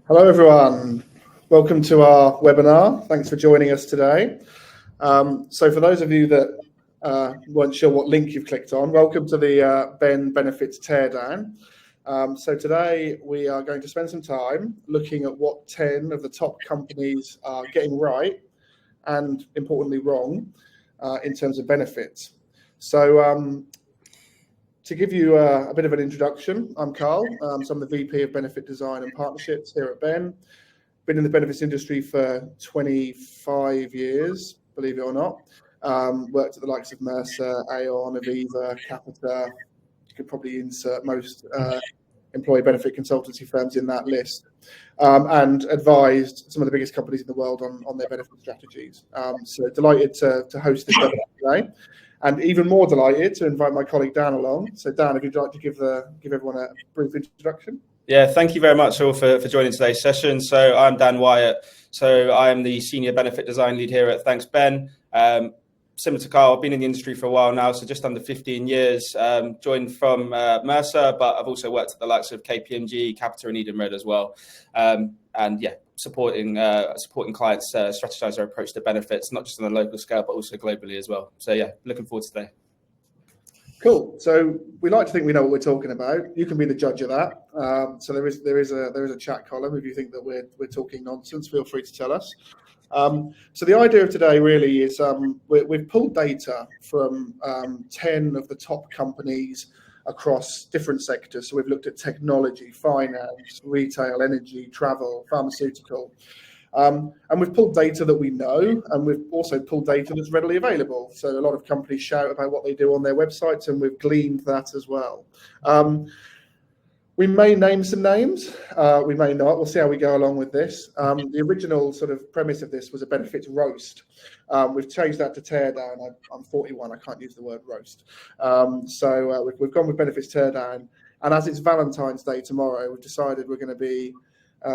Hello everyone, welcome to our webinar. Thanks for joining us today. So for those of you that weren't sure what link you've clicked on, welcome to the Ben Benefits Teardown. So today we are going to spend some time looking at what 10 of the top companies are getting right and importantly wrong in terms of benefits. So to give you a bit of an introduction, I'm Carl. So I'm the VP of Benefit Design and Partnerships here at Ben. Been in the benefits industry for 25 years, believe it or not. Worked at the likes of Mercer, Aon, Aviva, Capita. You could probably insert most employee benefit consultancy firms in that list, and advised some of the biggest companies in the world on their benefit strategies. So delighted to host this webinar today. And even more delighted to invite my colleague Dan along. So Dan, if you'd like to give everyone a brief introduction. Yeah, thank you very much all for joining today's session. So I'm Dan Wyatt. So I am the Senior Benefit Design Lead here at Thanks Ben. Similar to Carl, I've been in the industry for a while now, so just under 15 years. Joined from Mercer, but I've also worked at the likes of KPMG, Capita and Edenred as well. And yeah, supporting clients strategize their approach to benefits, not just on a local scale, but also globally as well. So yeah, looking forward to today. Cool. So we like to think we know what we're talking about. You can be the judge of that. So there is a chat column. If you think that we're talking nonsense, feel free to tell us. So the idea of today really is we've pulled data from 10 of the top companies across different sectors. So we've looked at technology, finance, retail, energy, travel, pharmaceutical. And we've pulled data that we know, and we've also pulled data that's readily available. So a lot of companies shout about what they do on their websites, and we've gleaned that as well. We may name some names, we may not. We'll see how we go along with this. The original sort of premise of this was a benefits roast. We've changed that to teardown. I'm 41, I can't use the word roast. So we've gone with benefits teardown. And as it's Valentine's Day tomorrow, we've decided we're going to be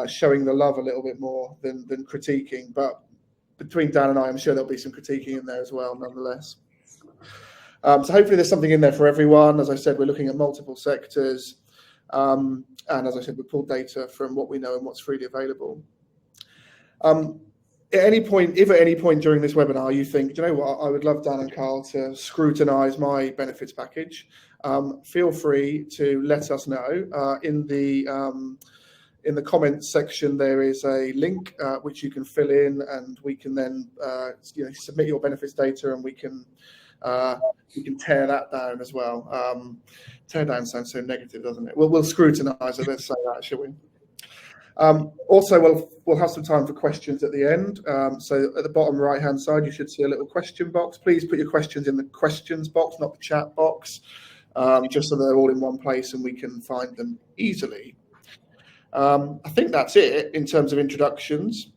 showing the love a little bit more than critiquing. But between Dan and I, I'm sure there'll be some critiquing in there as well, nonetheless. So hopefully there's something in there for everyone. As I said, we're looking at multiple sectors. And as I said, we pulled data from what we know and what's freely available. If at any point during this webinar you think, do you know what, I would love Dan and Carl to scrutinise my benefits package, feel free to let us know. In the comments section, there is a link which you can fill in, and we can then submit your benefits data, and we can tear that down as well. Tear down sounds so negative, doesn't it? We'll scrutinise it. Let's say that, shall we? Also, we'll have some time for questions at the end. So at the bottom right-hand side, you should see a little question box. Please put your questions in the questions box, not the chat box, just so they're all in one place and we can find them easily. I think that's it in terms of introductions.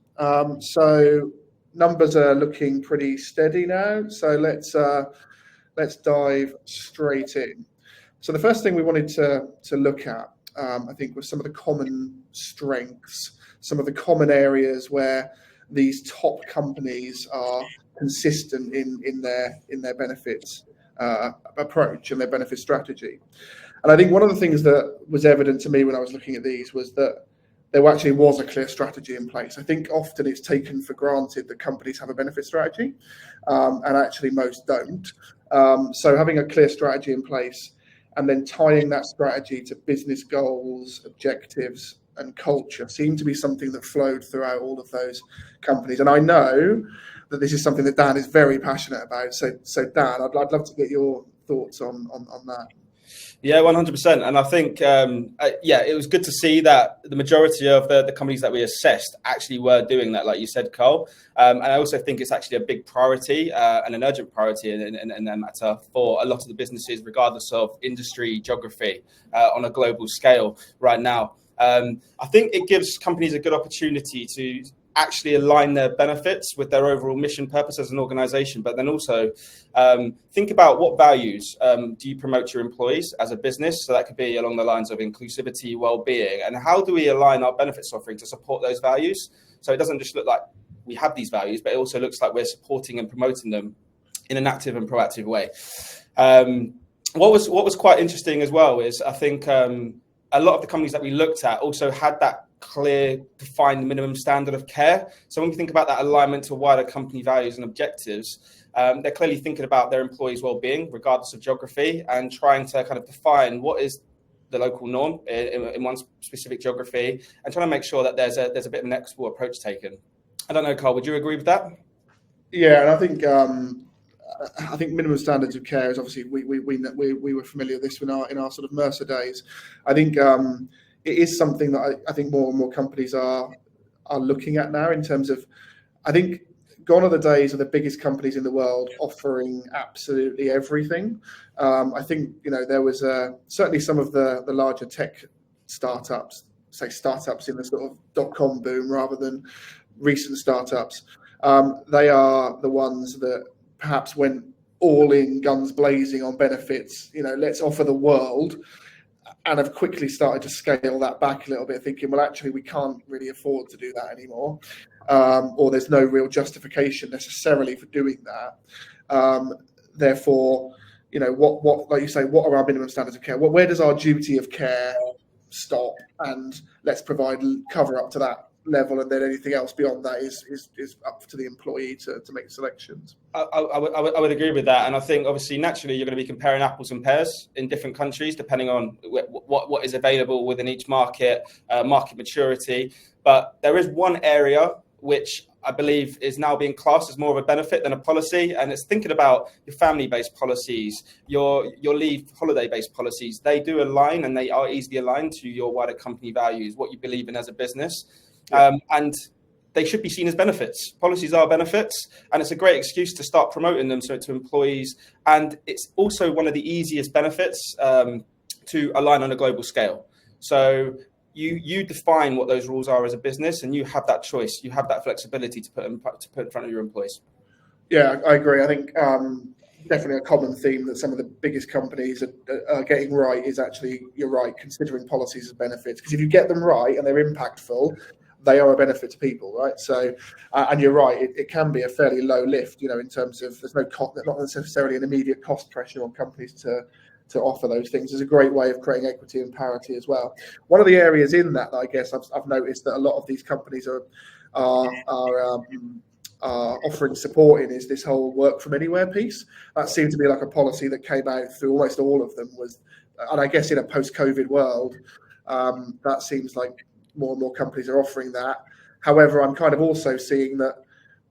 So numbers are looking pretty steady now. So let's dive straight in. So the first thing we wanted to look at, I think, was some of the common strengths, some of the common areas where these top companies are consistent in their benefits approach and their benefit strategy. And I think one of the things that was evident to me when I was looking at these was that there actually was a clear strategy in place. I think often it's taken for granted that companies have a benefit strategy, and actually most don't. So having a clear strategy in place and then tying that strategy to business goals, objectives, and culture seemed to be something that flowed throughout all of those companies. And I know that this is something that Dan is very passionate about. So Dan, I'd love to get your thoughts on that. Yeah, 100%. And I think, it was good to see that the majority of the companies that we assessed actually were doing that, like you said, Carl. And I also think it's actually a big priority and an urgent priority in that matter for a lot of the businesses, regardless of industry, geography, on a global scale right now. I think it gives companies a good opportunity to actually align their benefits with their overall mission purpose as an organization, but then also think about what values do you promote to your employees as a business. So that could be along the lines of inclusivity, well-being, and how do we align our benefits offering to support those values? So it doesn't just look like we have these values, but it also looks like we're supporting and promoting them in an active and proactive way. What was quite interesting as well is I think a lot of the companies that we looked at also had that clear, defined minimum standard of care. So when we think about that alignment to wider company values and objectives, they're clearly thinking about their employees' well-being, regardless of geography, and trying to kind of define what is the local norm in one specific geography, and trying to make sure that there's a bit of an equitable approach taken. I don't know, Carl, would you agree with that? Yeah, and I think minimum standards of care is obviously we were familiar with this in our sort of Mercer days. I think it is something that I think more and more companies are looking at now in terms of, I think gone are the days of the biggest companies in the world offering absolutely everything. I think there was certainly some of the larger tech startups, say startups in the sort of .com boom rather than recent startups. They are the ones that perhaps went all in, guns blazing on benefits, let's offer the world, and have quickly started to scale that back a little bit, thinking, well, actually, we can't really afford to do that anymore, or there's no real justification necessarily for doing that. Therefore, what, like you say, what are our minimum standards of care? Where does our duty of care stop? And let's provide cover up to that level, and then anything else beyond that is up to the employee to make selections. I would agree with that, and I think obviously naturally you're going to be comparing apples and pears in different countries depending on what is available within each market, market maturity. But there is one area which I believe is now being classed as more of a benefit than a policy, and it's thinking about your family-based policies, your leave holiday-based policies. They do align, and they are easily aligned to your wider company values, what you believe in as a business. And they should be seen as benefits. Policies are benefits, and it's a great excuse to start promoting them to employees. And it's also one of the easiest benefits to align on a global scale. So you define what those rules are as a business, and you have that choice. You have that flexibility to put in front of your employees. Yeah, I agree. I think definitely a common theme that some of the biggest companies are getting right is actually, you're right, considering policies as benefits. Because if you get them right and they're impactful, they are a benefit to people, right? So, and you're right, it can be a fairly low lift, in terms of there's not necessarily an immediate cost pressure on companies to offer those things. It's a great way of creating equity and parity as well. One of the areas in that I guess I've noticed that a lot of these companies are offering support in is this whole work from anywhere piece. That seemed to be like a policy that came out through almost all of them and I guess in a post-COVID world, that seems like more and more companies are offering that. However, I'm kind of also seeing that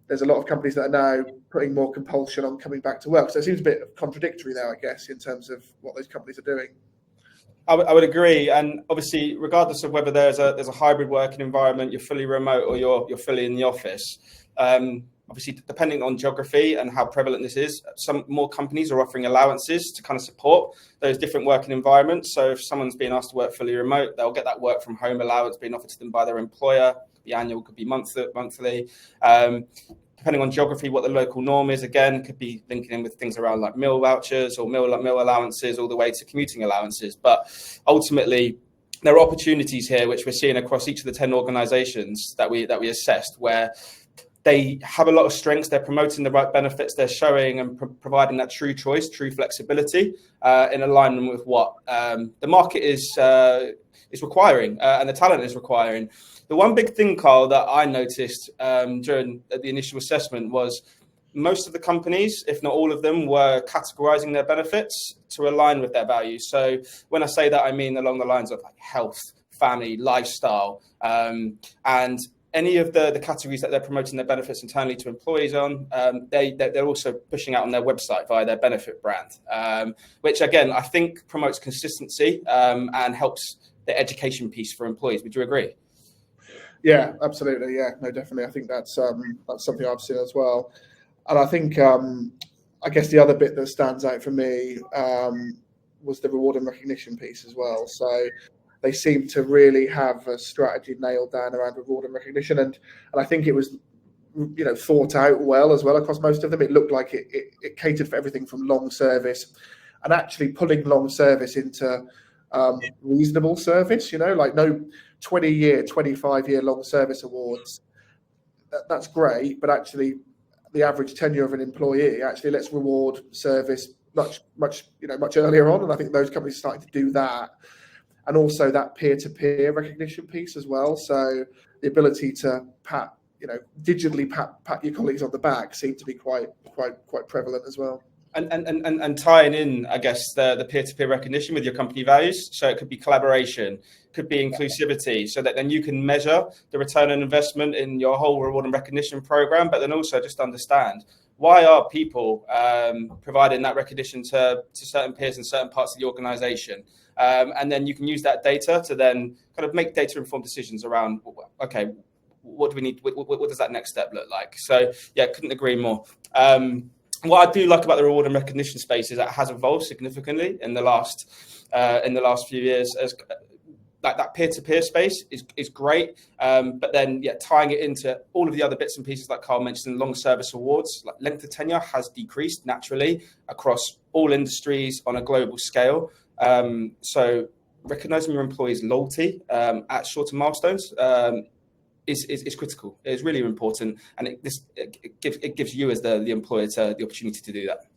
there's a lot of companies that are now putting more compulsion on coming back to work. So it seems a bit contradictory now, I guess, in terms of what those companies are doing. I would agree, and obviously, regardless of whether there's a hybrid working environment, you're fully remote or you're fully in the office. Obviously, depending on geography and how prevalent this is, some more companies are offering allowances to kind of support those different working environments. So if someone's being asked to work fully remote, they'll get that work from home allowance being offered to them by their employer. The annual could be monthly. Depending on geography, what the local norm is, again, could be linking in with things around like meal vouchers or meal allowances, all the way to commuting allowances. But ultimately, there are opportunities here which we're seeing across each of the 10 organisations that we assessed, where they have a lot of strengths. They're promoting the right benefits. They're showing and providing that true choice, true flexibility in alignment with what the market is requiring and the talent is requiring. The one big thing, Carl, that I noticed during the initial assessment was most of the companies, if not all of them, were categorizing their benefits to align with their values. So when I say that, I mean along the lines of like health, family, lifestyle, and any of the categories that they're promoting their benefits internally to employees on, they're also pushing out on their website via their benefit brand, which again, I think promotes consistency and helps the education piece for employees. Would you agree? Yeah, absolutely. Yeah, no, definitely. I think that's something I've seen as well. And I think, I guess the other bit that stands out for me was the reward and recognition piece as well. So they seem to really have a strategy nailed down around reward and recognition, and I think it was, thought out well as well across most of them. It looked like it catered for everything from long service, and actually pulling long service into reasonable service. Like no 20-year, 25-year long service awards. That's great, but actually the average tenure of an employee, actually let's reward service much earlier on, and I think those companies started to do that. and also that peer-to-peer recognition piece as well. So the ability to digitally pat your colleagues on the back seem to be quite prevalent as well. And tying in, I guess, the peer-to-peer recognition with your company values. So it could be collaboration, could be inclusivity, so that then you can measure the return on investment in your whole reward and recognition program, but then also just understand, why are people providing that recognition to certain peers in certain parts of the organization? And then you can use that data to then kind of make data-informed decisions around, okay, what do we need? What does that next step look like? So yeah, couldn't agree more. What I do like about the reward and recognition space is that it has evolved significantly in the last few years. As like that peer-to-peer space is great, but then tying it into all of the other bits and pieces like Carl mentioned, long service awards, like length of tenure has decreased naturally across all industries on a global scale. So recognizing your employees' loyalty at shorter milestones is critical. It's really important, and it gives you as the employer the opportunity to do that.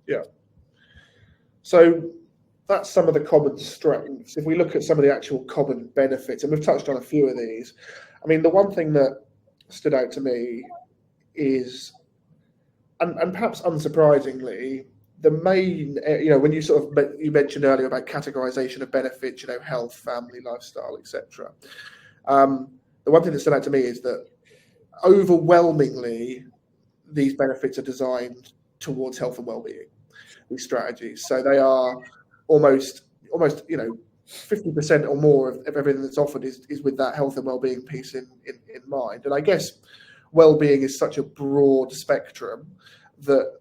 Yeah. So that's some of the common strengths. If we look at some of the actual common benefits, and we've touched on a few of these, I mean, the one thing that stood out to me is, and perhaps unsurprisingly, the main, when you mentioned earlier about categorization of benefits, health, family, lifestyle, etc. The one thing that stood out to me is that overwhelmingly, these benefits are designed towards health and well-being, these strategies. So they are almost 50% or more of everything that's offered is with that health and well-being piece in mind. And I guess well-being is such a broad spectrum that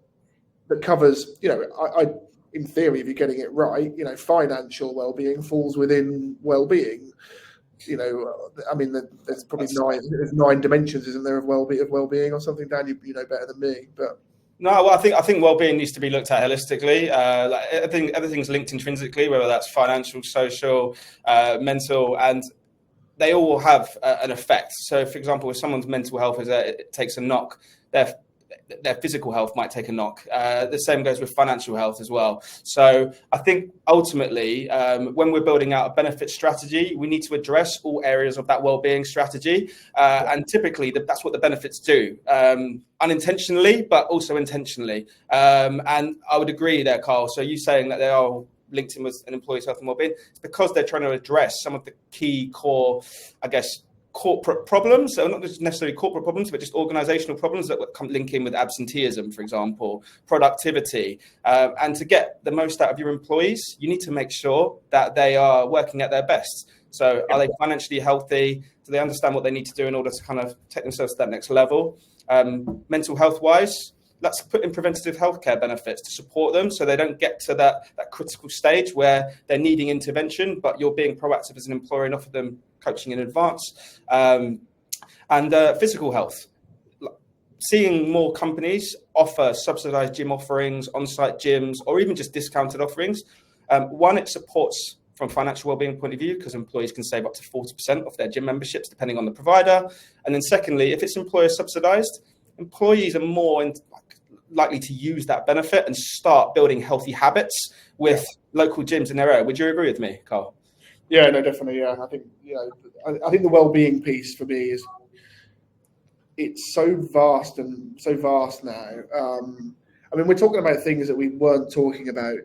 covers, in theory, if you're getting it right, financial well-being falls within well-being. I mean, there's probably nine dimensions, isn't there, of well-being or something? Dan, you know better than me, but. No, well, I think well-being needs to be looked at holistically. Everything's linked intrinsically, whether that's financial, social, mental, and they all have an effect. So, for example, if someone's mental health it takes a knock, their physical health might take a knock. The same goes with financial health as well. So I think ultimately, when we're building out a benefit strategy, we need to address all areas of that well-being strategy. And typically that's what the benefits do, unintentionally, but also intentionally. And I would agree there, Carl. So you saying that they are linked in with an employee's health and well-being, it's because they're trying to address some of the key core, I guess, corporate problems, so not just necessarily corporate problems, but just organizational problems that come link in with absenteeism, for example, productivity. And to get the most out of your employees, you need to make sure that they are working at their best. So are they financially healthy? Do they understand what they need to do in order to kind of take themselves to that next level? Mental health wise, let's put in preventative healthcare benefits to support them so they don't get to that critical stage where they're needing intervention, but you're being proactive as an employer and offer them coaching in advance. And physical health. Seeing more companies offer subsidized gym offerings, on-site gyms, or even just discounted offerings. One, it supports from a financial well-being point of view because employees can save up to 40% of their gym memberships depending on the provider. And then secondly, if it's employer subsidized, employees are more likely to use that benefit and start building healthy habits with local gyms in their area. Would you agree with me, Carl? Yeah, no, definitely. Yeah, I think I think the well-being piece for me is it's so vast now. I mean, we're talking about things that we weren't talking about,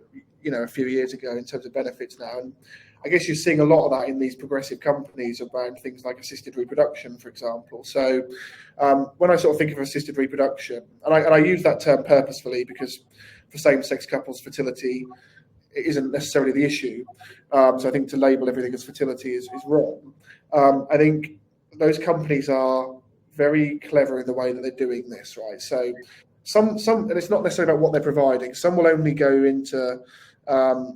a few years ago in terms of benefits now, and I guess you're seeing a lot of that in these progressive companies around things like assisted reproduction, for example. So when I sort of think of assisted reproduction, and I use that term purposefully because for same-sex couples, fertility isn't necessarily the issue. So I think to label everything as fertility is wrong. I think those companies are very clever in the way that they're doing this, right? So some, and it's not necessarily about what they're providing. Some will only go into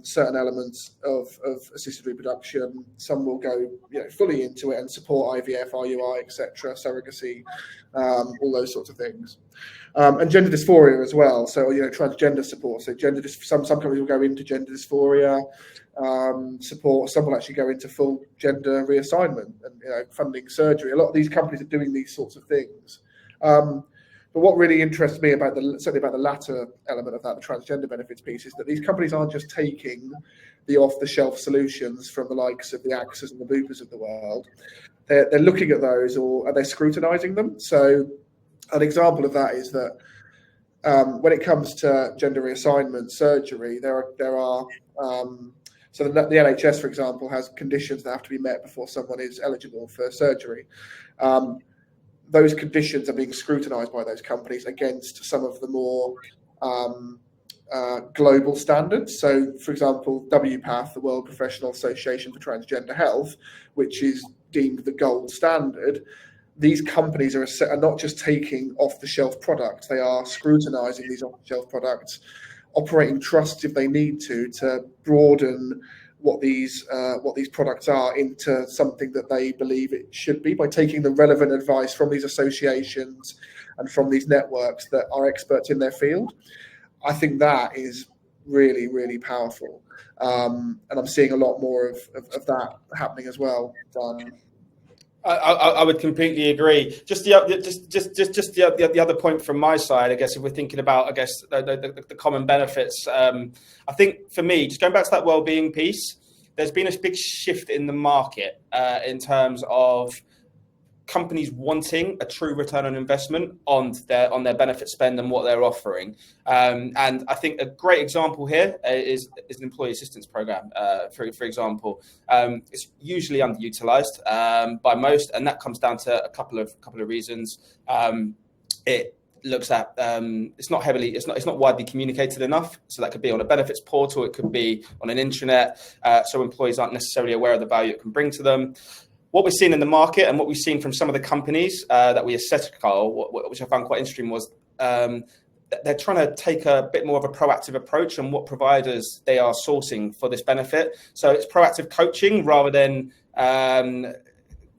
certain elements of assisted reproduction. Some will go, fully into it and support IVF, RUI, etc., surrogacy, all those sorts of things, and gender dysphoria as well. So transgender support. So some companies will go into gender dysphoria support. Some will actually go into full gender reassignment and funding surgery. A lot of these companies are doing these sorts of things. But what really interests me about certainly about the latter element of that, the transgender benefits piece, is that these companies aren't just taking the off-the-shelf solutions from the likes of the Axes and the Boopers of the world. They're looking at those, or they're scrutinising them. So an example of that is that when it comes to gender reassignment surgery, there are so the NHS, for example, has conditions that have to be met before someone is eligible for surgery. Those conditions are being scrutinised by those companies against some of the more global standards. So, for example, WPATH, the World Professional Association for Transgender Health, which is deemed the gold standard, these companies are not just taking off-the-shelf products, they are scrutinising these off-the-shelf products, operating trusts if they need to broaden what these products are into something that they believe it should be, by taking the relevant advice from these associations and from these networks that are experts in their field. I think that is really, really powerful, and I'm seeing a lot more of that happening as well. I would completely agree. Just the other point from my side, I guess, if we're thinking about, the common benefits, I think for me, just going back to that well-being piece, there's been a big shift in the market in terms of companies wanting a true return on investment on their benefit spend and what they're offering. And I think a great example here is an employee assistance program, for example. It's usually underutilized by most, and that comes down to a couple of reasons. It looks at it's not widely communicated enough, so that could be on a benefits portal, it could be on an intranet, so employees aren't necessarily aware of the value it can bring to them. What we've seen in the market and what we've seen from some of the companies that we assessed, Carl, which I found quite interesting, was they're trying to take a bit more of a proactive approach on what providers they are sourcing for this benefit. So it's proactive coaching rather than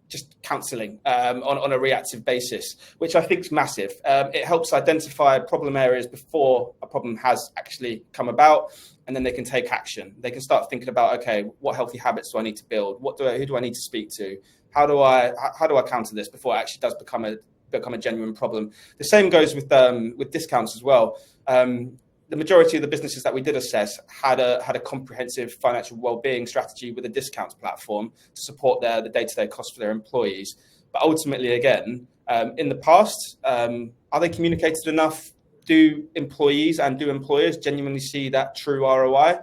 just counselling on a reactive basis, which I think is massive. It helps identify problem areas before a problem has actually come about, and then they can take action. They can start thinking about, okay, what healthy habits do I need to build? Who do I need to speak to? How do I counter this before it actually does become a genuine problem? The same goes with discounts as well. The majority of the businesses that we did assess had a comprehensive financial well-being strategy with a discounts platform to support the day-to-day costs for their employees. But ultimately, again, in the past, are they communicated enough? Do employees and do employers genuinely see that true ROI?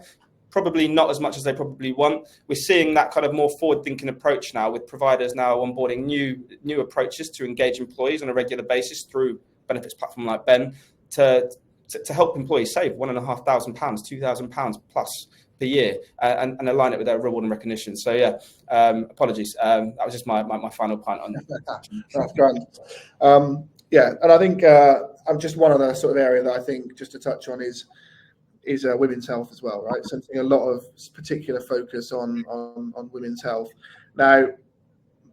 Probably not as much as they probably want. We're seeing that kind of more forward-thinking approach now, with providers now onboarding new approaches to engage employees on a regular basis through benefits platform like Ben to help employees save £1,500, £2,000 plus per year, and align it with their reward and recognition. So yeah, apologies. That was just my final point on that. That's grand. Yeah, and I think I'm just one other sort of area that I think just to touch on is women's health as well, right? So a lot of particular focus on women's health. Now,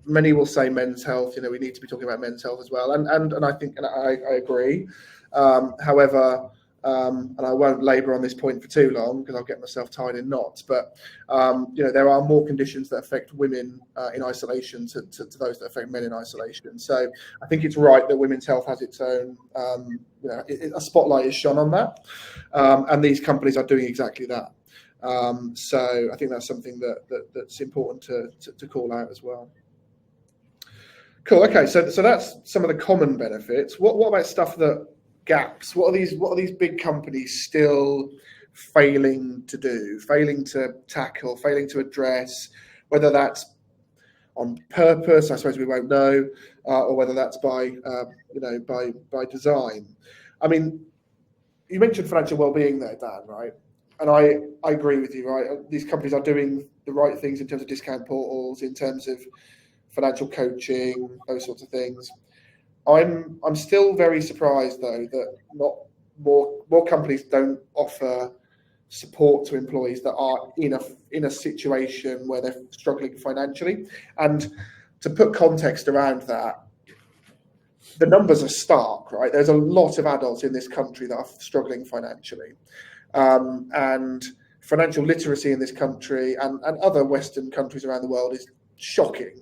many will say men's health. We need to be talking about men's health as well, and I think, and I agree. However, and I won't labour on this point for too long because I'll get myself tied in knots. But there are more conditions that affect women in isolation to those that affect men in isolation. So I think it's right that women's health has its own, a spotlight is shone on that, and these companies are doing exactly that. So I think that's something that's important to call out as well. Cool. Okay, so that's some of the common benefits. What about stuff that gaps? What are these big companies still failing to do, failing to tackle, failing to address? Whether that's on purpose, I suppose we won't know, or whether that's by design. I mean, you mentioned financial well-being there, Dan, right? And I agree with you, right? These companies are doing the right things in terms of discount portals, in terms of financial coaching, those sorts of things. I'm still very surprised though that not more companies don't offer support to employees that are in a situation where they're struggling financially. And to put context around that, the numbers are stark, right? There's a lot of adults in this country that are struggling financially, and financial literacy in this country and other Western countries around the world is shocking.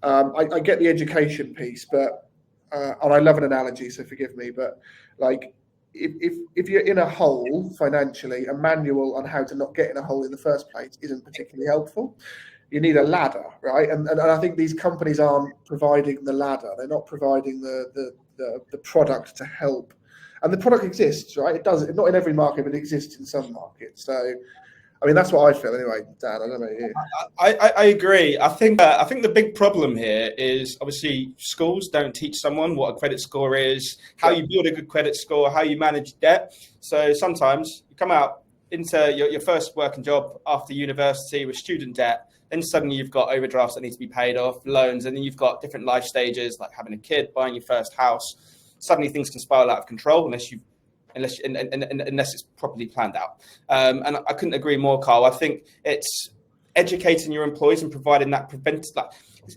I get the education piece, but and I love an analogy, so forgive me, but like if you're in a hole financially, a manual on how to not get in a hole in the first place isn't particularly helpful. You need a ladder, right? And I think these companies aren't providing the ladder. They're not providing the product to help. And the product exists, right? It does, not in every market, but it exists in some markets. So, I mean, that's what I feel anyway, Dan. I don't know you. I agree. I think the big problem here is obviously schools don't teach someone what a credit score is, how you build a good credit score, how you manage debt. So sometimes you come out into your first working job after university with student debt, then suddenly you've got overdrafts that need to be paid off, loans, and then you've got different life stages like having a kid, buying your first house. Suddenly things can spiral out of control unless it's properly planned out. And I couldn't agree more, Carl. I think it's educating your employees and providing that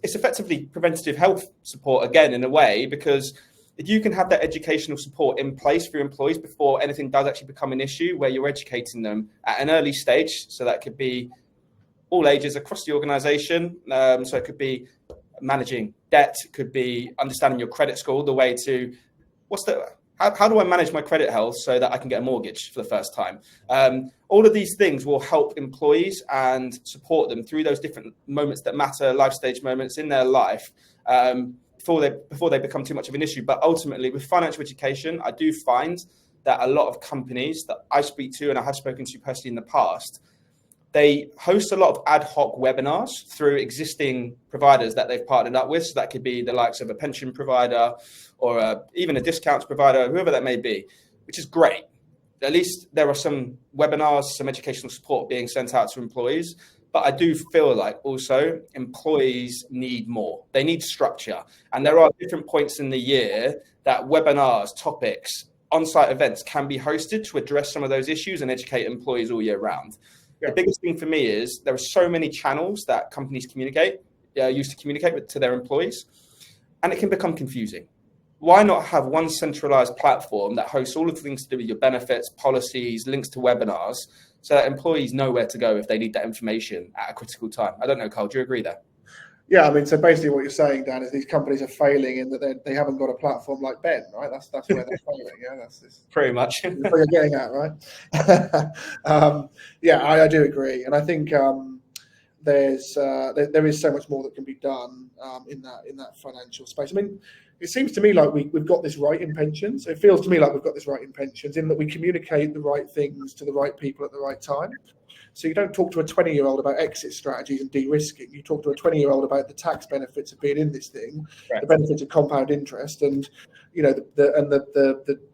it's effectively preventative health support again, in a way, because if you can have that educational support in place for your employees before anything does actually become an issue, where you're educating them at an early stage, so that could be all ages across the organization. So it could be managing debt, it could be understanding your credit score, all the way to how do I manage my credit health so that I can get a mortgage for the first time? All of these things will help employees and support them through those different moments that matter, life stage moments in their life, before they become too much of an issue. But ultimately, with financial education, I do find that a lot of companies that I speak to, and I have spoken to personally in the past, they host a lot of ad hoc webinars through existing providers that they've partnered up with. So that could be the likes of a pension provider or even a discounts provider, whoever that may be, which is great. At least there are some webinars, some educational support being sent out to employees. But I do feel like also employees need more. They need structure. And there are different points in the year that webinars, topics, on-site events can be hosted to address some of those issues and educate employees all year round. Yeah. The biggest thing for me is there are so many channels that companies use to communicate to their employees, and it can become confusing. Why not have one centralized platform that hosts all of the things to do with your benefits, policies, links to webinars, so that employees know where to go if they need that information at a critical time? I don't know, Carl, do you agree there? Yeah, I mean, so basically what you're saying, Dan, is these companies are failing in that they haven't got a platform like Ben, right? That's where they're failing. Yeah, that's pretty much what you're getting at, right? Yeah, I do agree, and I think there is so much more that can be done in that financial space. I mean, it seems to me like we've got this right in pensions. It feels to me like we've got this right in pensions, in that we communicate the right things to the right people at the right time. So you don't talk to a 20-year-old about exit strategies and de-risking. You talk to a 20-year-old about the tax benefits of being in this thing, right, the benefits of compound interest, and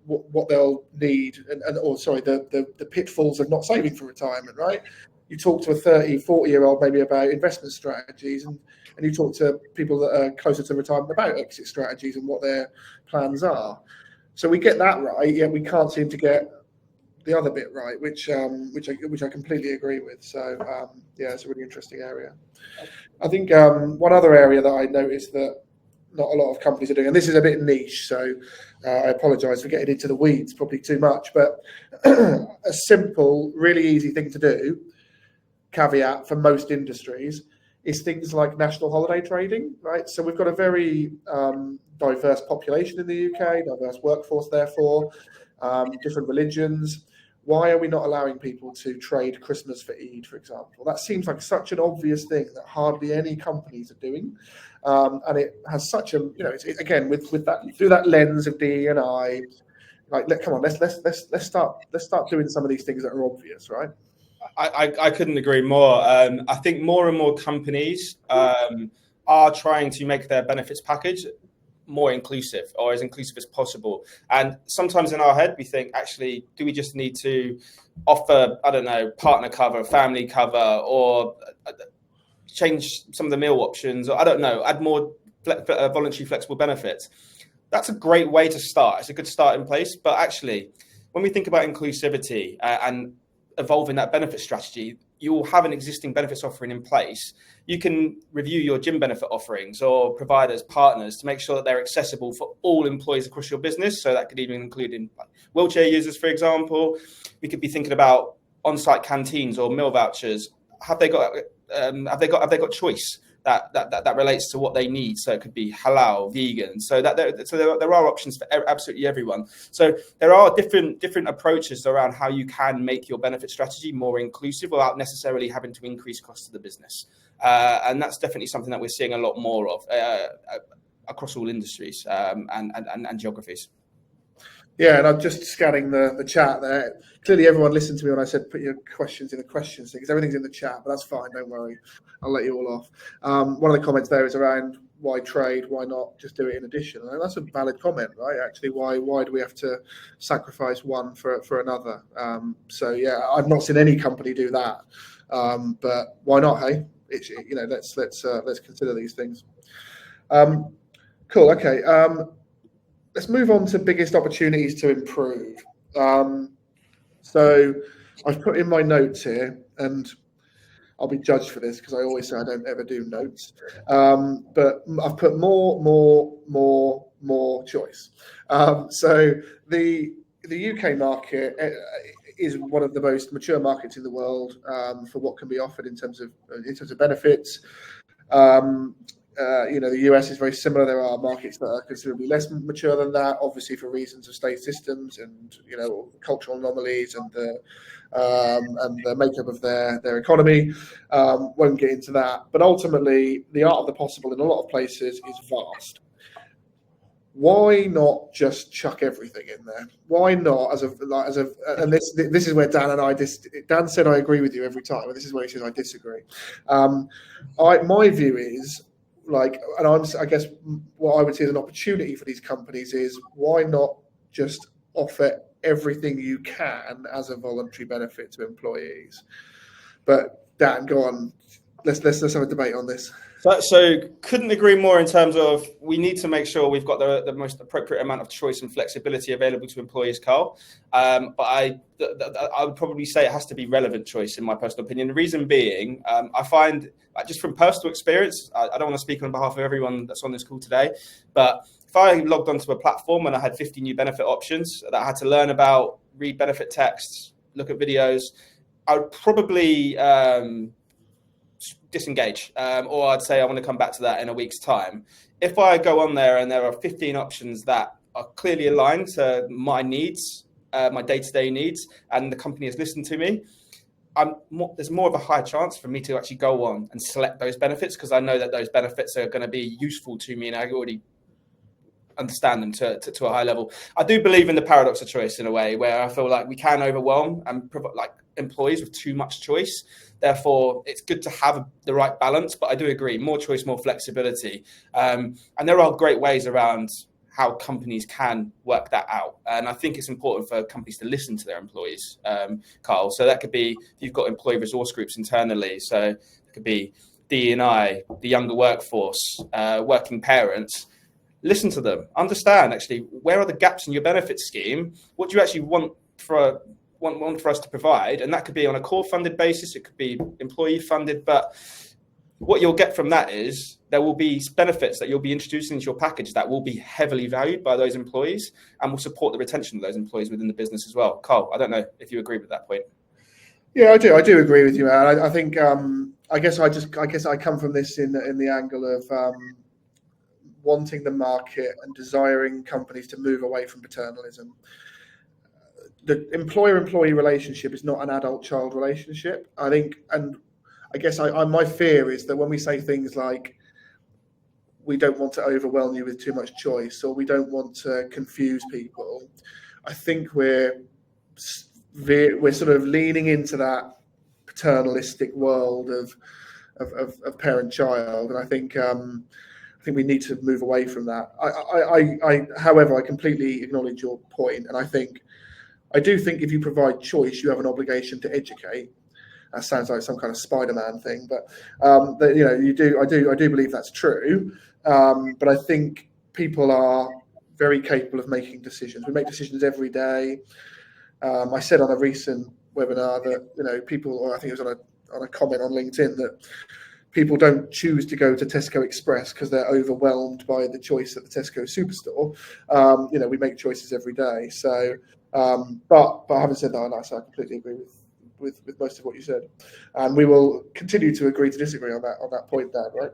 what they'll need, the pitfalls of not saving for retirement. Right? You talk to a 30, 40-year-old maybe about investment strategies, and you talk to people that are closer to retirement about exit strategies and what their plans are. So we get that right, yet we can't seem to get the other bit right, which I completely agree with. So yeah, it's a really interesting area. I think one other area that I noticed that not a lot of companies are doing, and this is a bit niche, so I apologise for getting into the weeds probably too much, but a simple, really easy thing to do, caveat for most industries, is things like national holiday trading, right? So we've got a very diverse population in the UK, diverse workforce, therefore, different religions. Why are we not allowing people to trade Christmas for Eid, for example? That seems like such an obvious thing that hardly any companies are doing, and it has such a, again with that, through that lens of DE&I, like, come on, let's start doing some of these things that are obvious, right? I couldn't agree more. I think more and more companies are trying to make their benefits package more inclusive, or as inclusive as possible. And sometimes in our head, we think, actually, do we just need to offer, I don't know, partner cover, family cover, or change some of the meal options, or I don't know, add more voluntary flexible benefits? That's a great way to start. It's a good starting place. But actually, when we think about inclusivity and evolving that benefit strategy, you will have an existing benefits offering in place. You can review your gym benefit offerings or providers, partners, to make sure that they're accessible for all employees across your business. So that could even include in wheelchair users, for example. We could be thinking about on-site canteens or meal vouchers. Have they got choice? that relates to what they need. So it could be halal, vegan. So there are options for absolutely everyone. So there are different approaches around how you can make your benefit strategy more inclusive without necessarily having to increase costs of the business. And that's definitely something that we're seeing a lot more of across all industries and geographies. Yeah, and I'm just scanning the chat there. Clearly, everyone listened to me when I said put your questions in the questions thing, because everything's in the chat, but that's fine. Don't worry. I'll let you all off. One of the comments there is around why trade, why not just do it in addition? And that's a valid comment, right? Actually, why do we have to sacrifice one for another? So yeah, I've not seen any company do that, but why not? Hey, it's, let's consider these things. Cool. Okay. Let's move on to biggest opportunities to improve. So I've put in my notes here, and I'll be judged for this because I always say I don't ever do notes. But I've put more choice. So the UK market is one of the most mature markets in the world for what can be offered in terms of benefits. The US is very similar. There are markets that are considerably less mature than that, obviously for reasons of state systems and cultural anomalies and the makeup of their economy. Won't get into that, but ultimately the art of the possible in a lot of places is vast. Why not just chuck everything in there? Why not and this is where Dan and I Dan said I agree with you every time, and this is where he says I disagree. My view is, I guess what I would see as an opportunity for these companies is why not just offer everything you can as a voluntary benefit to employees? But Dan, go on. Let's have a debate on this. So couldn't agree more in terms of we need to make sure we've got the most appropriate amount of choice and flexibility available to employees, Carl. But I would probably say it has to be relevant choice in my personal opinion. The reason being, I find just from personal experience, I don't want to speak on behalf of everyone that's on this call today, but if I logged onto a platform and I had 50 new benefit options that I had to learn about, read benefit texts, look at videos, I would probably disengage, or I'd say I want to come back to that in a week's time. If I go on there and there are 15 options that are clearly aligned to my needs, my day-to-day needs, and the company has listened to me, there's more of a high chance for me to actually go on and select those benefits because I know that those benefits are going to be useful to me and I already understand them to a high level. I do believe in the paradox of choice in a way where I feel like we can overwhelm and provide employees with too much choice. Therefore, it's good to have the right balance, but I do agree, more choice, more flexibility. And there are great ways around how companies can work that out. And I think it's important for companies to listen to their employees, Carl. So that could be, if you've got employee resource groups internally, so it could be DE&I, the younger workforce, working parents. Listen to them, understand actually where are the gaps in your benefit scheme, what do you actually want for us to provide, and that could be on a core funded basis, it could be employee funded, but what you'll get from that is there will be benefits that you'll be introducing into your package that will be heavily valued by those employees and will support the retention of those employees within the business as well. Carl, I don't know if you agree with that point. Yeah, I do agree with you, man. I think I guess I come from this in the angle of wanting the market and desiring companies to move away from paternalism. The employer-employee relationship is not an adult-child relationship. I think, and I guess my fear is that when we say things like we don't want to overwhelm you with too much choice or we don't want to confuse people, I think we're sort of leaning into that paternalistic world of parent-child, and I think we need to move away from that. However, I completely acknowledge your point, and I do think if you provide choice, you have an obligation to educate. That sounds like some kind of Spider-Man thing, but you do. I do believe that's true. But I think people are very capable of making decisions. We make decisions every day. I said on a recent webinar that people, or I think it was on a comment on LinkedIn, that people don't choose to go to Tesco Express because they're overwhelmed by the choice at the Tesco Superstore. We make choices every day. So, but having said that, I completely agree with most of what you said, and we will continue to agree to disagree on that point, Dan. Right?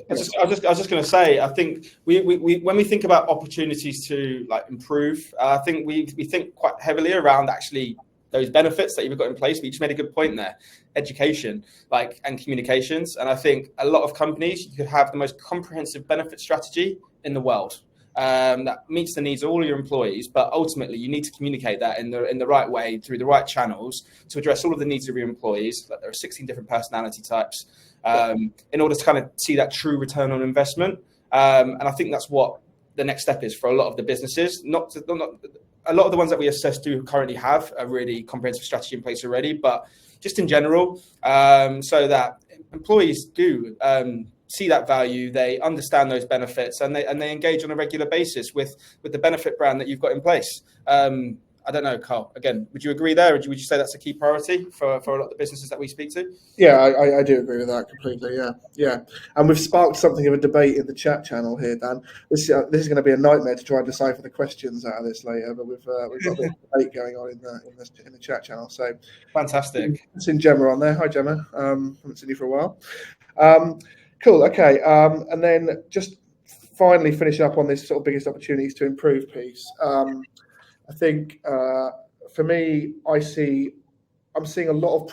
I was just going to say, I think we when we think about opportunities to like improve, I think we think quite heavily around actually those benefits that you've got in place. But you just made a good point there: education, and communications. And I think a lot of companies, you could have the most comprehensive benefit strategy in the world that meets the needs of all of your employees. But ultimately, you need to communicate that in the right way through the right channels to address all of the needs of your employees. Like there are 16 different personality types. In order to kind of see that true return on investment. And I think that's what the next step is for a lot of the businesses. Not a lot of the ones that we assess do currently have a really comprehensive strategy in place already, but just in general, so that employees do see that value, they understand those benefits, and they engage on a regular basis with the benefit brand that you've got in place. I don't know, Carl, again, would you agree there? Or would you say that's a key priority for a lot of the businesses that we speak to? Yeah, I do agree with that completely. Yeah. And we've sparked something of a debate in the chat channel here, Dan. This is going to be a nightmare to try and decipher the questions out of this later, but we've got a bit of debate going on in the chat channel. So fantastic. It's in Gemma on there. Hi, Gemma. Haven't seen you for a while. Cool. Okay. And then just finally finish up on this sort of biggest opportunities to improve piece. I think for me, I'm seeing a lot of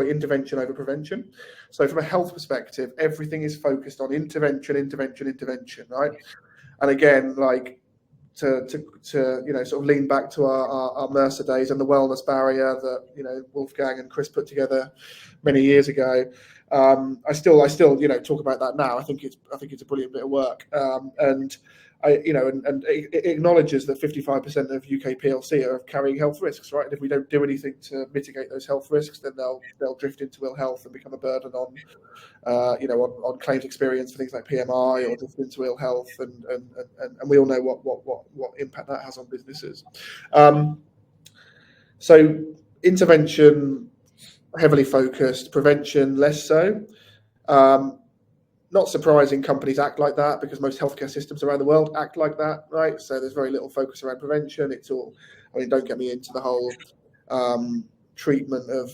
intervention over prevention. So from a health perspective, everything is focused on intervention, right? And again, like to sort of lean back to our Mercer days and the wellness barrier that Wolfgang and Chris put together many years ago. I still talk about that now. I think it's a brilliant bit of work, and it acknowledges that 55% of UK PLC are carrying health risks, right? And if we don't do anything to mitigate those health risks, then they'll drift into ill health and become a burden on claims experience for things like PMI, or drift into ill health, and we all know what impact that has on businesses. So intervention heavily focused, prevention less so. Not surprising companies act like that, because most healthcare systems around the world act like that, right? So there's very little focus around prevention. It's all, don't get me into the whole treatment of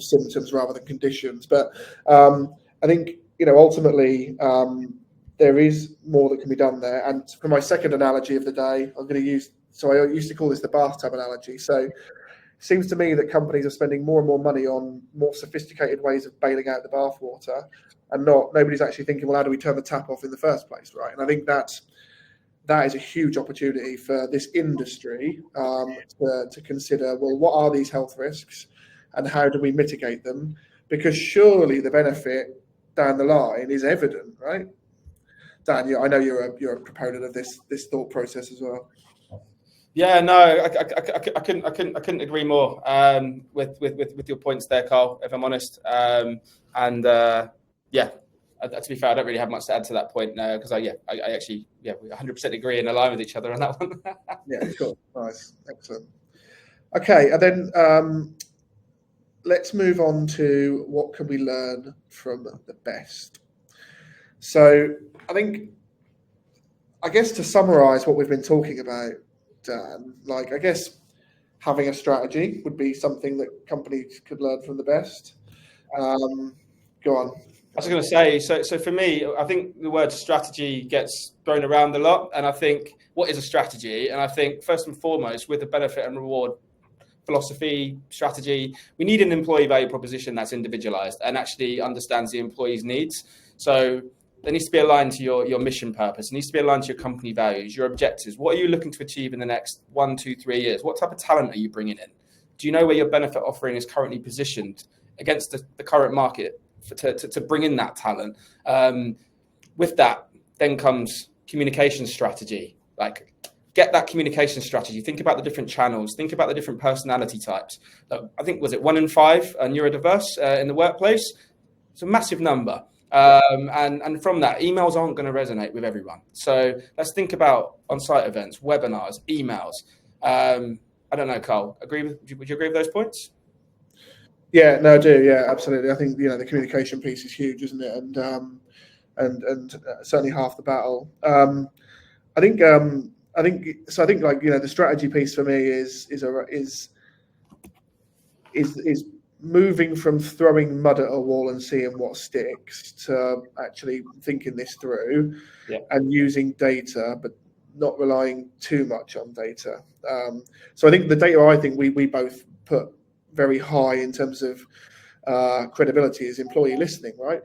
symptoms rather than conditions. But I think, ultimately there is more that can be done there. And for my second analogy of the day, I used to call this the bathtub analogy. So it seems to me that companies are spending more and more money on more sophisticated ways of bailing out the bathwater, and nobody's actually thinking, well, how do we turn the tap off in the first place, right? And I think that is a huge opportunity for this industry to consider, well, what are these health risks and how do we mitigate them? Because surely the benefit down the line is evident, right? Dan, I know you're a proponent of this thought process as well. Yeah, no, I couldn't agree more with your points there, Carl, if I'm honest. Yeah, to be fair, I don't really have much to add to that point now, because I actually we 100% agree and align with each other on that one. Yeah, cool, nice, excellent. Okay, and then let's move on to what can we learn from the best. So I guess to summarise what we've been talking about, Dan, I guess having a strategy would be something that companies could learn from the best. Go on. I was going to say, so for me, I think the word strategy gets thrown around a lot. And I think, what is a strategy? And I think, first and foremost, with the benefit and reward philosophy, strategy, we need an employee value proposition that's individualized and actually understands the employee's needs. So there needs to be aligned to your mission purpose. It needs to be aligned to your company values, your objectives. What are you looking to achieve in the next 1, 2, 3 years? What type of talent are you bringing in? Do you know where your benefit offering is currently positioned against the current market to bring in that talent? With that, then comes communication strategy. Get that communication strategy. Think about the different channels. Think about the different personality types. I think, was it 1 in 5 neurodiverse in the workplace? It's a massive number. And from that, emails aren't going to resonate with everyone. So let's think about on-site events, webinars, emails. I don't know, Carl, would you agree with those points? Yeah, no, I do. Yeah, absolutely. I think, the communication piece is huge, isn't it? And certainly half the battle. I think the strategy piece for me is is moving from throwing mud at a wall and seeing what sticks to actually thinking this through and using data, but not relying too much on data. So I think the data we both put very high in terms of credibility is employee listening, right?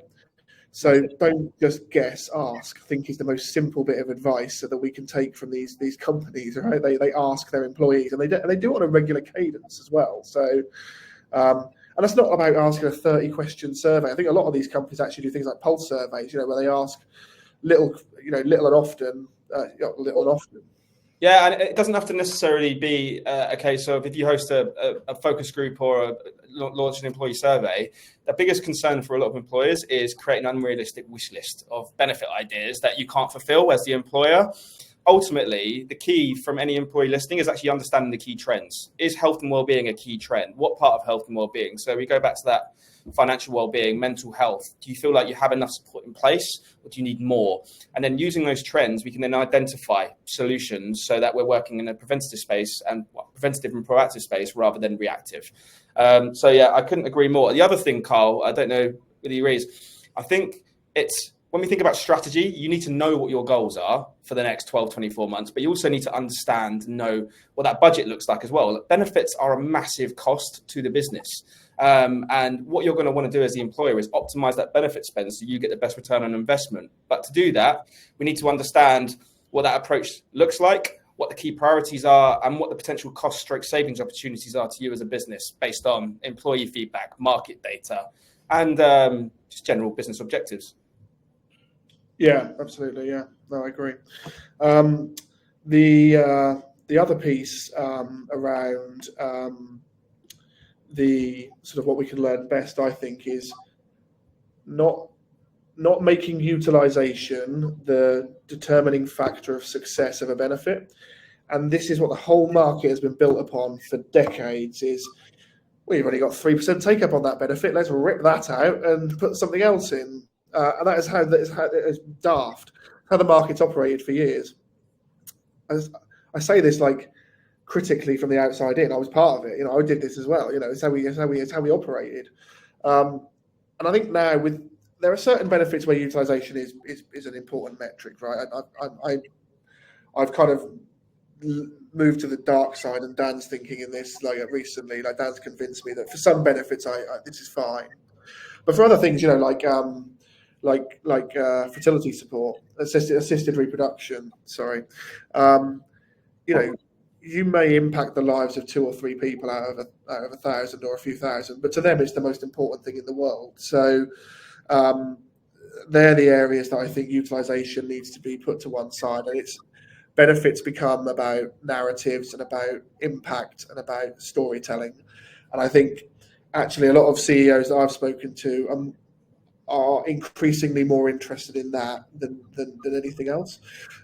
So don't just guess, ask. I think is the most simple bit of advice so that we can take from these companies, right? They ask their employees, and they do it on a regular cadence as well. So, and that's not about asking a 30-question survey. I think a lot of these companies actually do things like pulse surveys, where they ask little and often. Yeah, and it doesn't have to necessarily be a case of if you host a focus group or launch an employee survey, the biggest concern for a lot of employers is creating an unrealistic wish list of benefit ideas that you can't fulfill as the employer. Ultimately, the key from any employee listening is actually understanding the key trends. Is health and well-being a key trend? What part of health and well-being? So we go back to that financial well-being, mental health. Do you feel like you have enough support in place, or do you need more? And then using those trends, we can then identify solutions so that we're working in a preventative space and preventative and proactive space rather than reactive. So yeah, I couldn't agree more. The other thing, Carl, I don't know whether you agree, I think it's when we think about strategy, you need to know what your goals are for the next 12, 24 months, but you also need to understand, know what that budget looks like as well. Benefits are a massive cost to the business. And what you're going to want to do as the employer is optimize that benefit spend so you get the best return on investment. But to do that, we need to understand what that approach looks like, what the key priorities are, and what the potential cost/savings opportunities are to you as a business based on employee feedback, market data, and just general business objectives. Yeah, absolutely. Yeah, no, I agree. The other piece around the sort of what we can learn best, I think, is not making utilization the determining factor of success of a benefit. And this is what the whole market has been built upon for decades is, well, you've only got 3% take up on that benefit. Let's rip that out and put something else in. And that is daft, how the market's operated for years. I say this like critically from the outside in. I was part of it. I did this as well. It's how we operated. And I think now there are certain benefits where utilization is an important metric, right? I've kind of moved to the dark side, and Dan's thinking in this recently. Dan's convinced me that for some benefits, this is fine, but for other things, like fertility support, assisted reproduction. Sorry, you may impact the lives of 2 or 3 people out of 1,000 or a few thousand, but to them, it's the most important thing in the world. So they're the areas that I think utilization needs to be put to one side, and its benefits become about narratives and about impact and about storytelling. And I think actually a lot of CEOs that I've spoken to are increasingly more interested in that than anything else.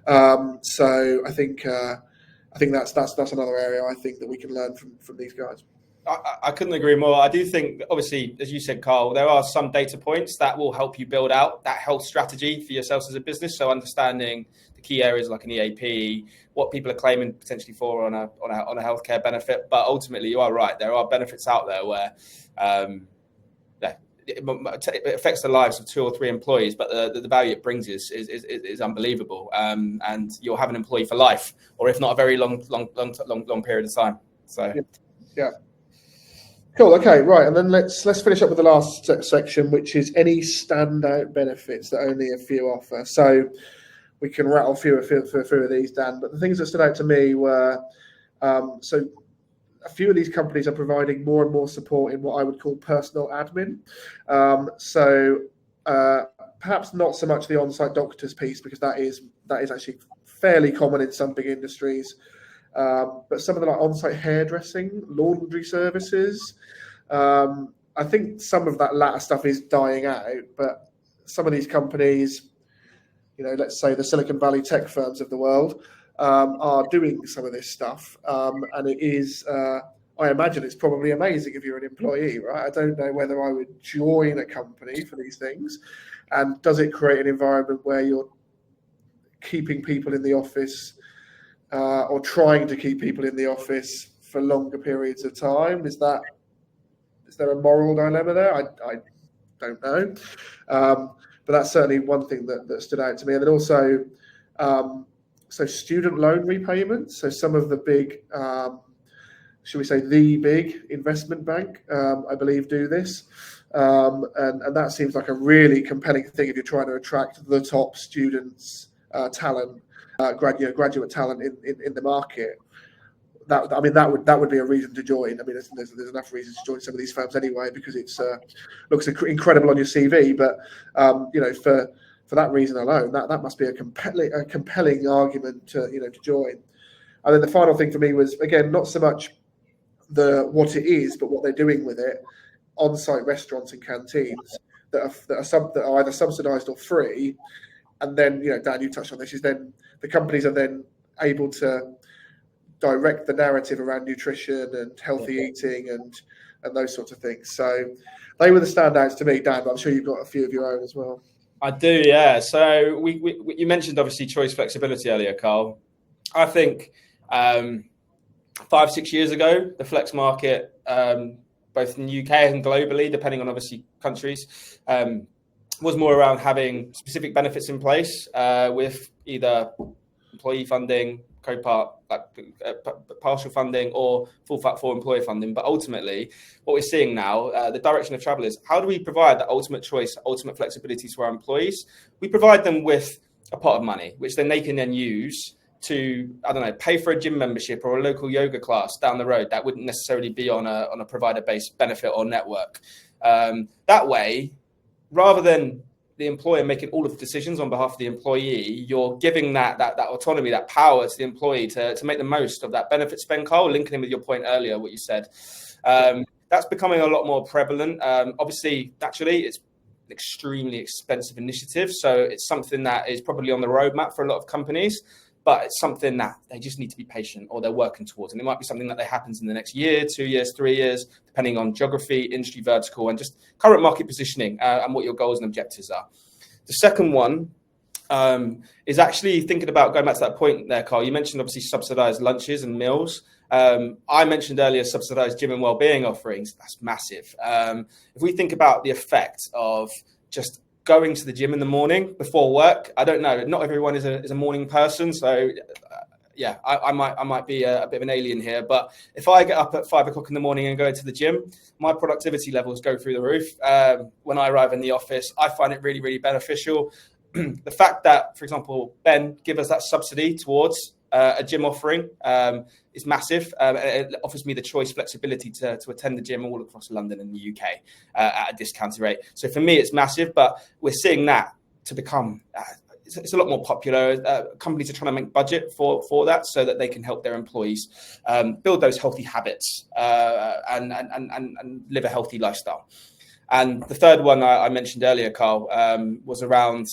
So I think that's another area I think that we can learn from these guys. I couldn't agree more. I do think, obviously, as you said, Carl, there are some data points that will help you build out that health strategy for yourselves as a business. So understanding the key areas like an EAP, what people are claiming potentially for on a healthcare benefit. But ultimately, you are right. There are benefits out there where it affects the lives of 2 or 3 employees, but the value it brings is unbelievable. And you'll have an employee for life, or if not a very long period of time. So yeah. Cool. Okay. Right. And then let's finish up with the last section, which is any standout benefits that only a few offer. So we can rattle a few of these, Dan. But the things that stood out to me were so a few of these companies are providing more and more support in what I would call personal admin. So perhaps not so much the on-site doctors piece, because that is actually fairly common in some big industries. But some of the on-site hairdressing, laundry services, I think some of that latter stuff is dying out. But some of these companies, let's say the Silicon Valley tech firms of the world, are doing some of this stuff. And it is, I imagine it's probably amazing if you're an employee, right? I don't know whether I would join a company for these things. And does it create an environment where you're keeping people in the office or trying to keep people in the office for longer periods of time? Is that is there a moral dilemma there? I don't know. But that's certainly one thing that stood out to me. And then also, so student loan repayments. So some of the big, should we say the big investment bank, I believe, do this. And that seems like a really compelling thing if you're trying to attract the top students, talent, graduate talent in the market. That would be a reason to join. I mean, there's enough reasons to join some of these firms anyway, because it's looks incredible on your CV. But for that reason alone, that must be a compelling argument to join. And then the final thing for me was, again, not so much what it is, but what they're doing with it. On-site restaurants and canteens that are either subsidised or free, and then Dan, you touched on this. Is then the companies are then able to direct the narrative around nutrition and healthy eating and those sorts of things. So they were the standouts to me, Dan. But I'm sure you've got a few of your own as well. I do, yeah. So you mentioned obviously choice flexibility earlier, Carl. I think 5-6 years ago, the flex market, both in the UK and globally, depending on obviously countries, was more around having specific benefits in place with either employee funding, partial funding, or full employer funding. But ultimately, what we're seeing now, the direction of travel is, how do we provide that ultimate choice, ultimate flexibility to our employees? We provide them with a pot of money, which then they can then use to, I don't know, pay for a gym membership or a local yoga class down the road that wouldn't necessarily be on a provider-based benefit or network. That way, rather than the employer making all of the decisions on behalf of the employee, you're giving that autonomy, that power to the employee to make the most of that benefit spend, Carl, linking in with your point earlier, what you said. That's becoming a lot more prevalent. Obviously, naturally, it's an extremely expensive initiative. So it's something that is probably on the roadmap for a lot of companies. But it's something that they just need to be patient, or they're working towards. And it might be something that happens in the next year, 2 years, 3 years, depending on geography, industry vertical, and just current market positioning and what your goals and objectives are. The second one is actually thinking about, going back to that point there, Carl, you mentioned obviously subsidized lunches and meals. I mentioned earlier subsidized gym and wellbeing offerings. That's massive. If we think about the effect of just going to the gym in the morning before work, I don't know. Not everyone is a morning person, so I might be a bit of an alien here. But if I get up at 5 o'clock in the morning and go to the gym, my productivity levels go through the roof. When I arrive in the office, I find it really, really beneficial. The fact that, for example, Ben give us that subsidy towards a gym offering is massive. It offers me the choice, flexibility to attend the gym all across London and the UK at a discounted rate. So for me, it's massive, but we're seeing that to become, it's a lot more popular. Companies are trying to make budget for that so that they can help their employees build those healthy habits and live a healthy lifestyle. And the third one I mentioned earlier, Carl, was around,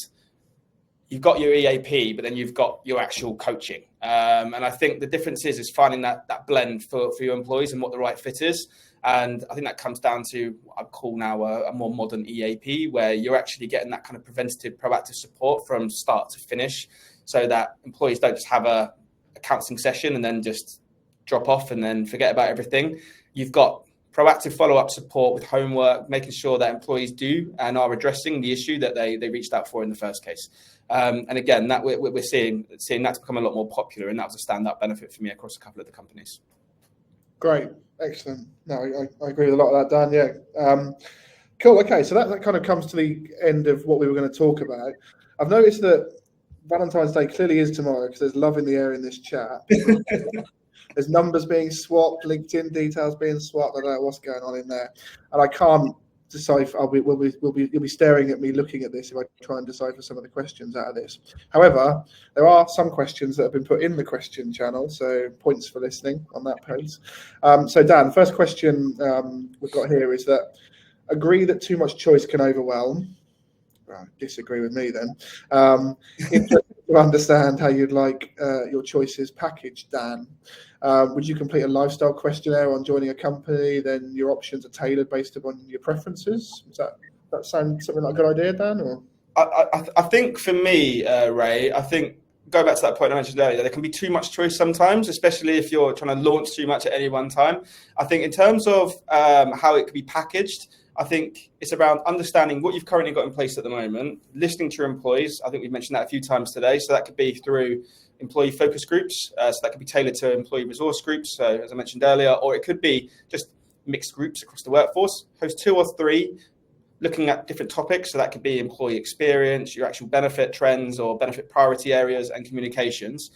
you've got your EAP, but then you've got your actual coaching. And I think the difference is finding that blend for your employees and what the right fit is. And I think that comes down to what I call now a more modern EAP, where you're actually getting that kind of preventative, proactive support from start to finish, so that employees don't just have a counselling session and then just drop off and then forget about everything. You've got proactive follow-up support with homework, making sure that employees do and are addressing the issue that they reached out for in the first case. And again, that we're seeing that to become a lot more popular, and that was a standout benefit for me across a couple of the companies. Great, excellent. No, I agree with a lot of that, Dan. Yeah, cool. Okay, so that kind of comes to the end of what we were going to talk about. I've noticed that Valentine's Day clearly is tomorrow because there's love in the air in this chat. There's numbers being swapped, LinkedIn details being swapped. I don't know what's going on in there, and I can't decipher. You'll be staring at me looking at this if I try and decipher some of the questions out of this. However, there are some questions that have been put in the question channel, so points for listening on that page. So Dan, first question we've got here is that, agree that too much choice can overwhelm. Well, disagree with me then. Interested to understand how you'd like your choices packaged, Dan. Would you complete a lifestyle questionnaire on joining a company? Then your options are tailored based upon your preferences. Does that sound something like a good idea, Dan? Or I think for me, Ray, I think go back to that point I mentioned earlier, there can be too much choice sometimes, especially if you're trying to launch too much at any one time. I think in terms of how it could be packaged, I think it's around understanding what you've currently got in place at the moment, listening to your employees. I think we've mentioned that a few times today. So that could be through employee focus groups. So that could be tailored to employee resource groups, so as I mentioned earlier, or it could be just mixed groups across the workforce. Host 2 or 3 looking at different topics. So that could be employee experience, your actual benefit trends or benefit priority areas, and communications.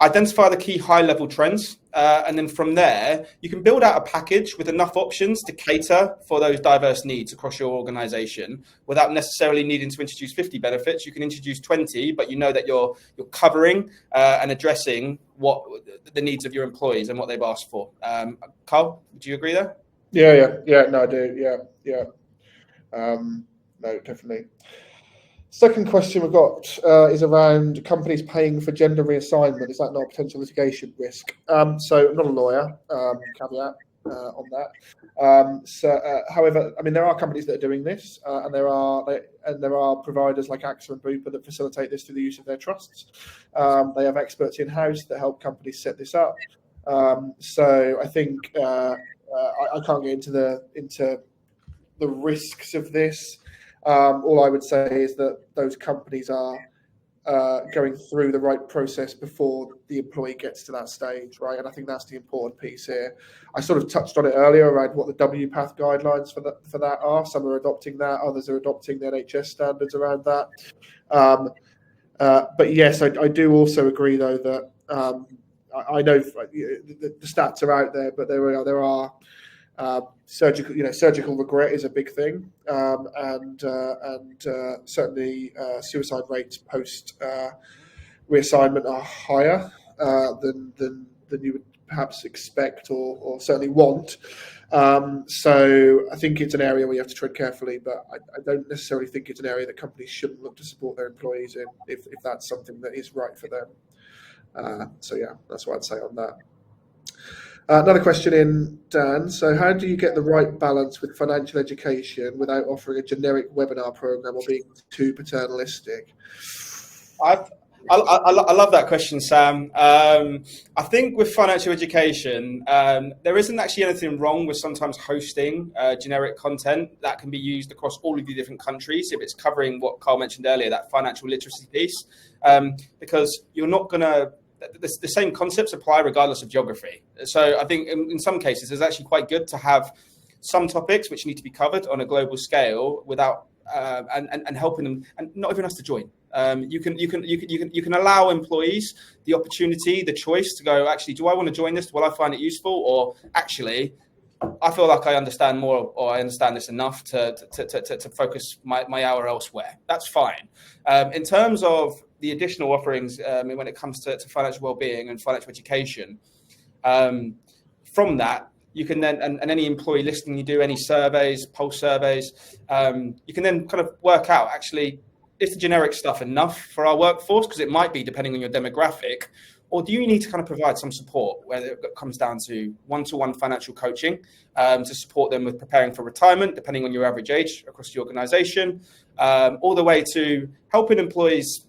Identify the key high-level trends, and then from there, you can build out a package with enough options to cater for those diverse needs across your organization without necessarily needing to introduce 50 benefits. You can introduce 20, but you know that you're covering and addressing what the needs of your employees and what they've asked for. Carl, do you agree there? Yeah. No, I do. Yeah. No, definitely. Second question we've got is around companies paying for gender reassignment. Is that not a potential litigation risk? So I'm not a lawyer, caveat on that. However, I mean, there are companies that are doing this, and there are providers like AXA and Bupa that facilitate this through the use of their trusts. They have experts in-house that help companies set this up. So I think I can't get into the risks of this. All I would say is that those companies are going through the right process before the employee gets to that stage, right? And I think that's the important piece here. I sort of touched on it earlier around what the WPATH guidelines for that are. Some are adopting that, others are adopting the NHS standards around that. But yes, I do also agree though that I know the stats are out there, but there are surgical regret is a big thing, and certainly suicide rates post reassignment are higher than you would perhaps expect or certainly want. So I think it's an area where you have to tread carefully, but I don't necessarily think it's an area that companies shouldn't look to support their employees in if that's something that is right for them. So yeah, that's what I'd say on that. Another question in, Dan. So how do you get the right balance with financial education without offering a generic webinar program or being too paternalistic? I love that question, Sam. I think with financial education, there isn't actually anything wrong with sometimes hosting generic content that can be used across all of the different countries if it's covering what Carl mentioned earlier, that financial literacy piece, because you're not going to the same concepts apply regardless of geography. So I think in some cases, it's actually quite good to have some topics which need to be covered on a global scale without and helping them, and not everyone has to join. You can allow employees the opportunity, the choice to go, actually, do I want to join this? Will I find it useful? Or actually, I feel like I understand more, or I understand this enough to focus my hour elsewhere. That's fine. In terms of the additional offerings, when it comes to financial well-being and financial education, from that, you can then, and any employee listening, you do any surveys, pulse surveys, you can then kind of work out, actually, is the generic stuff enough for our workforce? Because it might be, depending on your demographic. Or do you need to kind of provide some support, whether it comes down to one-to-one financial coaching to support them with preparing for retirement, depending on your average age across the organization, all the way to helping employees,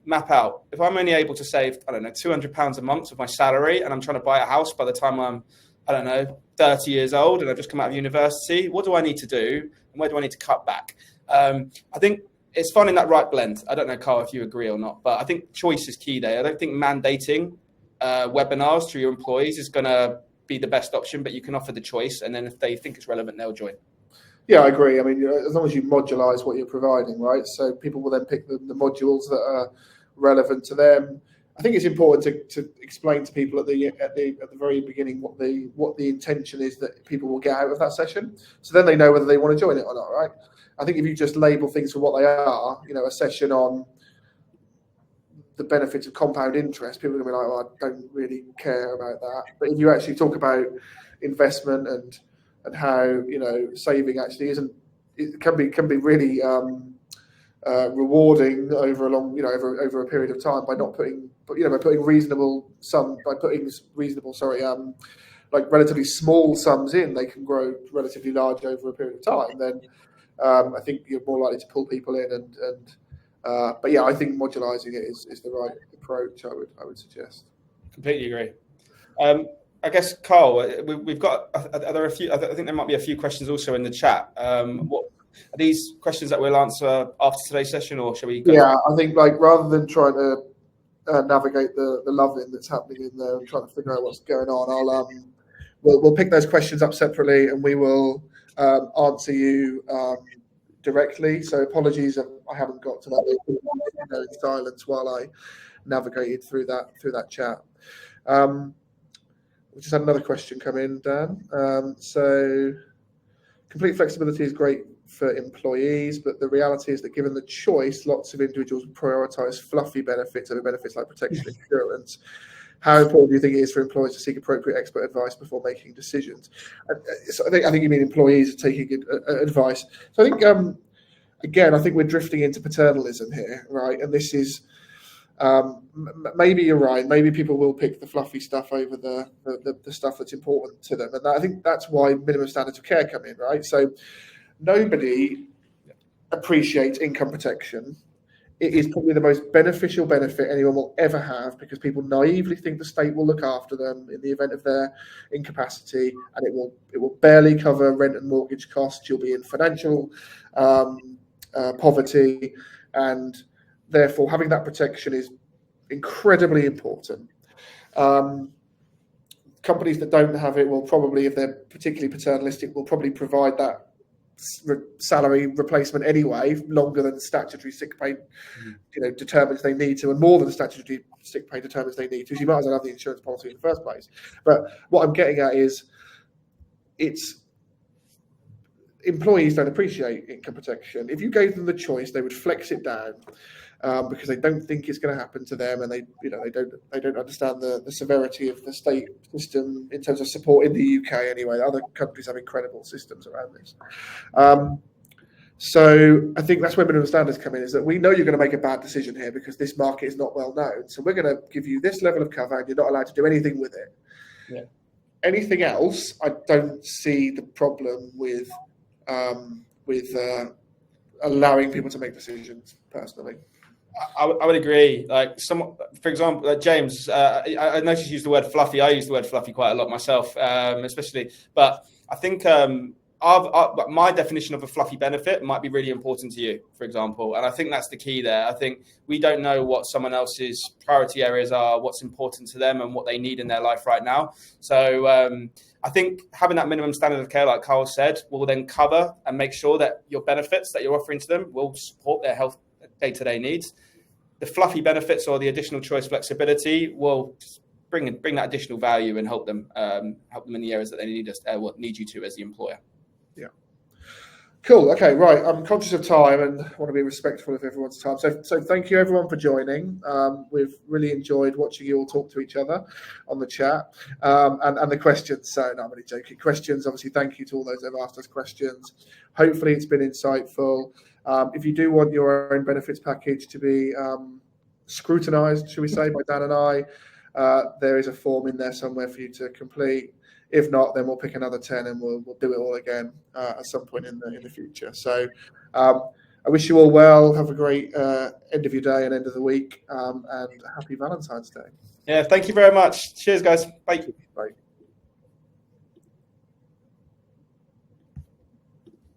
map out, if I'm only able to save, £200 a month of my salary, and I'm trying to buy a house by the time I'm, 30 years old, and I've just come out of university, what do I need to do? And where do I need to cut back? I think it's finding that right blend. I don't know, Carl, if you agree or not, but I think choice is key there. I don't think mandating webinars to your employees is going to be the best option, but you can offer the choice, and then if they think it's relevant, they'll join. Yeah, I agree. I mean, as long as you modularize what you're providing, right? So people will then pick the modules that are relevant to them. I think it's important to explain to people at the very beginning what the intention is that people will get out of that session. So then they know whether they want to join it or not, right? I think if you just label things for what they are, a session on the benefits of compound interest, people are going to be like, well, I don't really care about that. But if you actually talk about investment and how saving actually it can be really rewarding over a long over a period of time by not putting reasonable like relatively small sums in, they can grow relatively large over a period of time. Then I think you're more likely to pull people in But yeah, I think modularizing it is the right approach. I would suggest. Completely agree. I guess, Carl, we've got. Are there a few? I think there might be a few questions also in the chat. What are these questions that we'll answer after today's session, or shall we go? Yeah, I think rather than trying to navigate the loving that's happening in there and trying to figure out what's going on, we'll pick those questions up separately and we will answer you directly. So apologies, I haven't got to that in silence while I navigated through that chat. We just had another question come in, Dan. So complete flexibility is great for employees, but the reality is that given the choice, lots of individuals prioritize fluffy benefits over benefits like protection insurance. How important do you think it is for employees to seek appropriate expert advice before making decisions? So I think you mean employees taking advice. So I think again, I think we're drifting into paternalism here, right? And this is maybe you're right. Maybe people will pick the fluffy stuff over the stuff that's important to them, and I think that's why minimum standards of care come in, right? So nobody appreciates income protection. It is probably the most beneficial benefit anyone will ever have because people naively think the state will look after them in the event of their incapacity, and it will barely cover rent and mortgage costs. You'll be in financial poverty, and therefore having that protection is incredibly important. Companies that don't have it will probably, if they're particularly paternalistic, will probably provide that salary replacement anyway, longer than statutory sick pay, determines they need to, and more than statutory sick pay determines they need to. So you might as well have the insurance policy in the first place. But what I'm getting at is, employees don't appreciate income protection. If you gave them the choice, they would flex it down because they don't think it's going to happen to them, and they don't understand the severity of the state system in terms of support in the UK anyway. Other countries have incredible systems around this. So I think that's where minimum standards come in, is that we know you're going to make a bad decision here because this market is not well known. So we're going to give you this level of cover and you're not allowed to do anything with it. Yeah. Anything else, I don't see the problem with allowing people to make decisions personally. I would agree. Like for example, James, I noticed you used the word fluffy. I use the word fluffy quite a lot myself, especially. But I think my definition of a fluffy benefit might be really important to you, for example. And I think that's the key there. I think we don't know what someone else's priority areas are, what's important to them and what they need in their life right now. So I think having that minimum standard of care, like Carl said, will then cover and make sure that your benefits that you're offering to them will support their health day-to-day needs. The fluffy benefits or the additional choice flexibility will bring that additional value and help them in the areas that they need you to as the employer. Yeah. Cool. Okay. Right. I'm conscious of time and want to be respectful of everyone's time. So thank you everyone for joining. We've really enjoyed watching you all talk to each other on the chat and the questions. So no, I'm only joking. Questions. Obviously, thank you to all those that have asked us questions. Hopefully, it's been insightful. If you do want your own benefits package to be scrutinised, should we say, by Dan and I, there is a form in there somewhere for you to complete. If not, then we'll pick another 10 and we'll do it all again at some point in the future. So I wish you all well. Have a great end of your day and end of the week, and happy Valentine's Day. Yeah, thank you very much. Cheers, guys. Bye. Bye.